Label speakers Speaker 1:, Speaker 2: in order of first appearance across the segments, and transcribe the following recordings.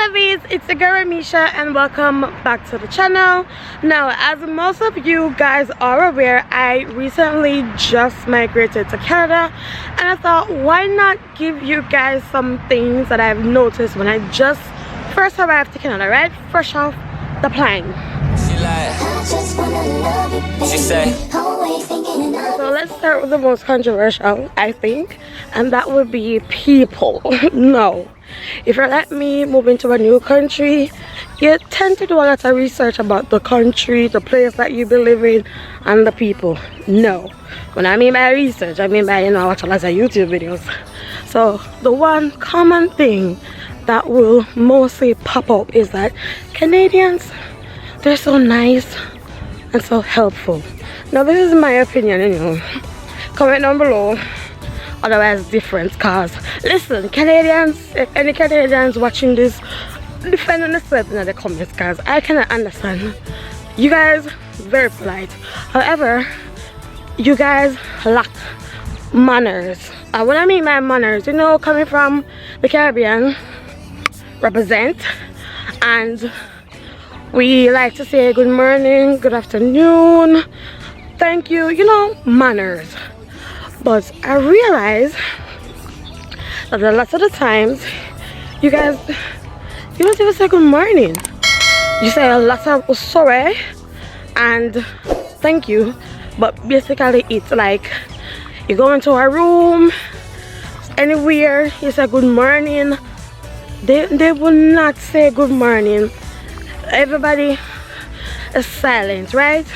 Speaker 1: lovies, it's the girl Misha and welcome back to the channel. Now, as most of you guys are aware, I recently just migrated to Canada and I thought, why not give you guys some things that I've noticed when I just first arrived to Canada, right? Fresh off the plane.
Speaker 2: She say,
Speaker 1: So let's start with the most controversial, I think, and that would be people. No, if you're like me, moving to a new country, you tend to do a lot of research about the country, the place that you be living, and the people. No, when I mean by research, I mean by, I watch a lot of YouTube videos. So the one common thing that will mostly pop up is that Canadians, they're so nice and so helpful. Now this is my opinion, comment down below otherwise different, cause listen, Canadians, if any Canadians watching this, defending yourself in the comments, cause I cannot understand. You guys very polite, however you guys lack manners. What I mean by manners, coming from the Caribbean, represent, and we like to say good morning, good afternoon, thank you, manners. But I realize that a lot of the times you guys, you don't even say good morning. You say a lot of sorry and thank you, but basically it's like you go into a room, anywhere, you say good morning, they will not say good morning. Everybody is silent, right?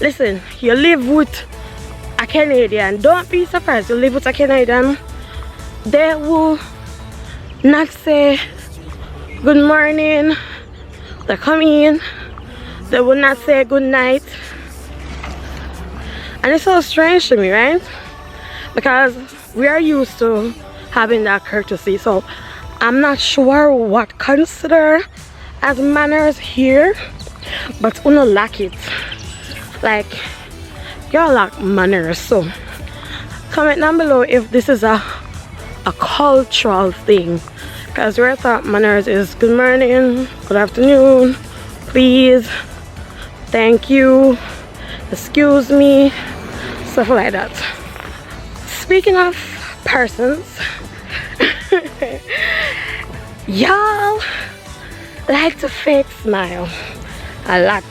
Speaker 1: Listen, you live with a Canadian, don't be surprised, you live with a Canadian, they will not say good morning, they come in, they will not say good night, and it's so strange to me, right? Because we are used to having that courtesy. So I'm not sure what consider as manners here, but uno lack it. Like, y'all lack manners. So comment down below if this is a cultural thing, because where I thought manners is good morning, good afternoon, please, thank you, excuse me, stuff like that. Speaking of persons, y'all like to fake smile a lot.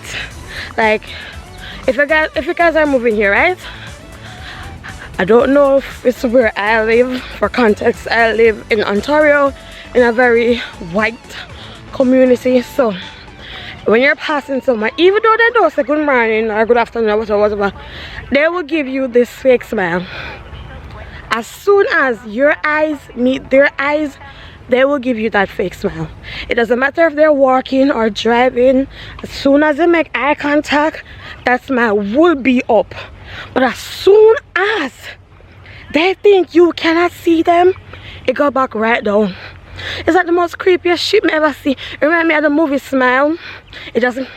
Speaker 1: Like, if you guys are moving here, right? I don't know if it's where I live. For context, I live in Ontario in a very white community. So when you're passing someone, even though they don't say good morning or good afternoon or whatever, they will give you this fake smile. As soon as your eyes meet their eyes, they will give you that fake smile. It doesn't matter if they're walking or driving. As soon as they make eye contact, that smile will be up. But as soon as they think you cannot see them, it go back right down. It's like the most creepiest shit I ever see. Remind me of the movie Smile. It doesn't,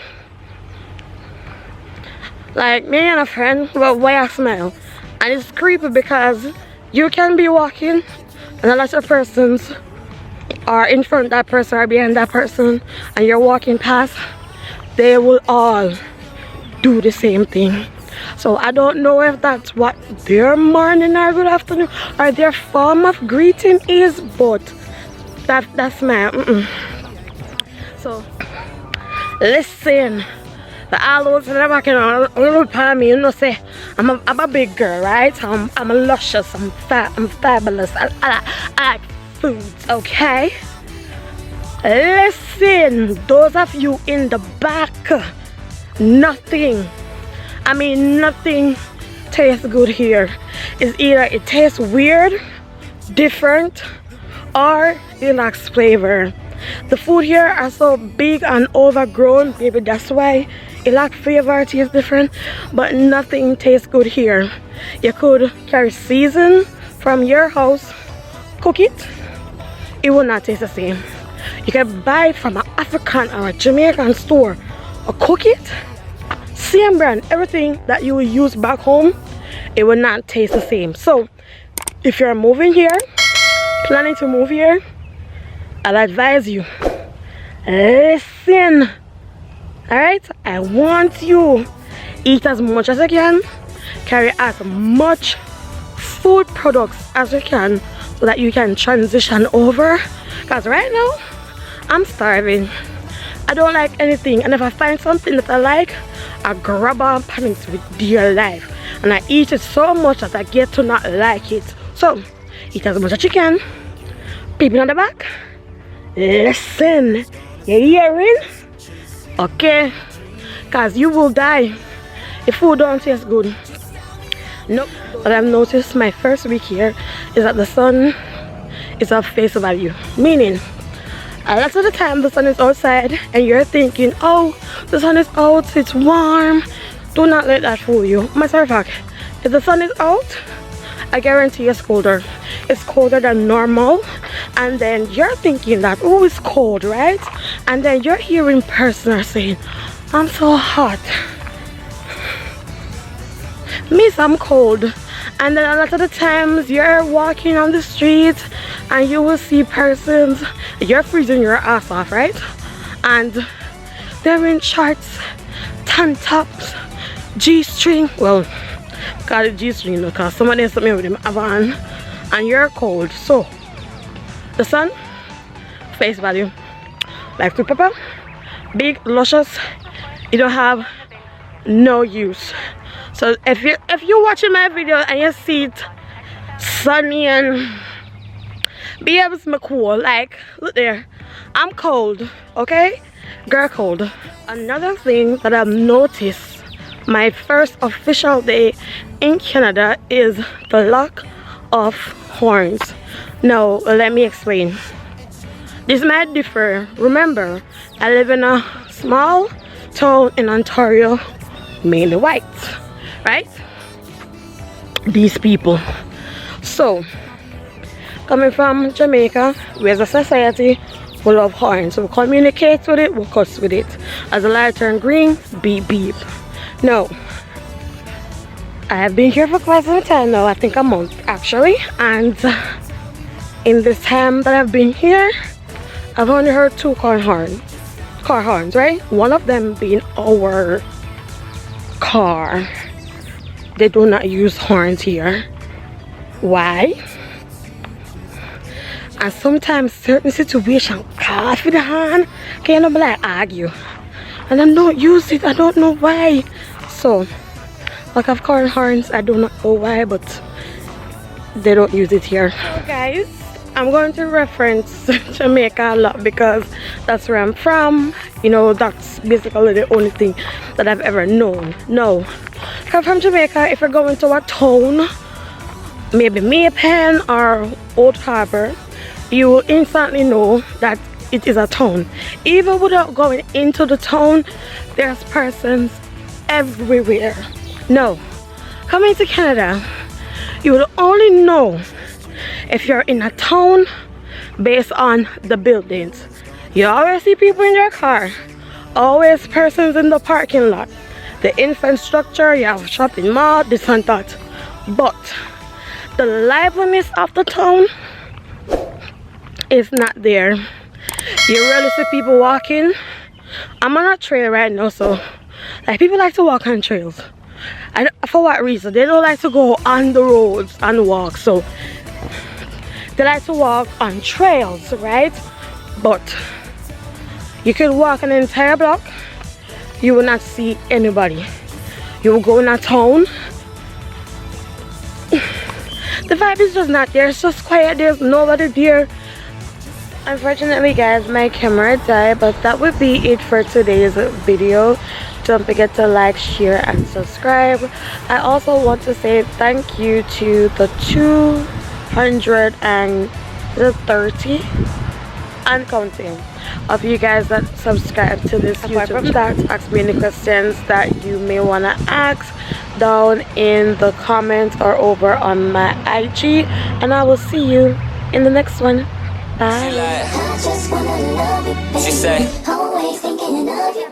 Speaker 1: like, me and a friend, well, why I smile, and it's creepy because you can be walking and a lot of persons are in front of that person or behind that person, and you're walking past, they will all do the same thing. So I don't know if that's what their morning or good afternoon or their form of greeting is, but that's my So listen, the all those that are walking on upon me, say I'm a big girl, right? I'm a luscious, I'm fat, I'm fabulous, I like foods, okay? Listen, those of you in the back, nothing tastes good here. It's either it tastes weird, different, or it lacks flavor. The food here are so big and overgrown, maybe that's why it lacks flavor, it tastes different, but nothing tastes good here. You could carry season from your house, cook it, it will not taste the same. You can buy it from an African or a Jamaican store or cook it, same brand, everything that you will use back home, it will not taste the same. So if you're moving here, planning to move here, I'll advise you, Listen, alright? I want you eat as much as you can, carry as much food products as you can so that you can transition over, because right now I'm starving. I don't like anything, and if I find something that I like, I grab on it with dear life, and I eat it so much that I get to not like it. So eat as much as you can. People on the back, listen, you hearing? Okay, because you will die if food don't taste good. Nope. But I've noticed my first week here is that the sun is of face value, meaning a lot of the time the sun is outside and you're thinking, oh, the sun is out, it's warm. Do not let that fool you. Matter of fact, if the sun is out, I guarantee it's colder. It's colder than normal, and then you're thinking that, oh, it's cold, right? And then you're hearing persons saying, I'm so hot. Miss, I'm cold. And then a lot of the times you're walking on the street and you will see persons, you're freezing your ass off, right? And they're in shorts, tank tops, G-string. Well, call it G-string because somebody has something with him on, and you're cold. So the sun, face value, like sweet pepper, big, luscious, you don't have no use. So if you're watching my video and you see it sunny and be able to be cool, like look there, I'm cold, okay, girl cold. Another thing that I've noticed my first official day in Canada is the lack of horns. Now let me explain. This might differ. Remember, I live in a small town in Ontario, mainly white, right? These people. So coming from Jamaica, we're a society full of horns. So we communicate with it, we cuss with it. As the light turn green, beep beep. No, I have been here for quite some time now, I think a month actually, and in this time that I've been here, I've only heard two car horns, right? One of them being our car. They do not use horns here. Why? And sometimes certain situations call for the horn, can be like argue, and I don't use it. I don't know why. So like I've car horns, I do not know why, but they don't use it here. So guys, I'm going to reference Jamaica a lot because that's where I'm from. You know, that's basically the only thing that I've ever known. No, I'm from Jamaica. If you're going to a town, maybe Maypen or Old Harbor, you will instantly know that it is a town. Even without going into the town, there's persons everywhere. No, coming to Canada, you will only know if you're in a town based on the buildings. You always see people in their car, always persons in the parking lot, the infrastructure, you have shopping mall, this and that. But the liveliness of the town is not there. You rarely see people walking. I'm on a trail right now, so like people like to walk on trails. For what reason? They don't like to go on the roads and walk, so they like to walk on trails, right? But you could walk an entire block, you will not see anybody. You will go in a town, the vibe is just not there. It's just quiet, there's nobody there. Unfortunately guys, my camera died, but that would be it for today's video. Don't forget to like, share and subscribe. I also want to say thank you to the 230 and counting of you guys that subscribe to this YouTube. Apart from that, ask me any questions that you may want to ask down in the comments or over on my IG, and I will see you in the next one. Bye.
Speaker 2: She say, always thinking of you.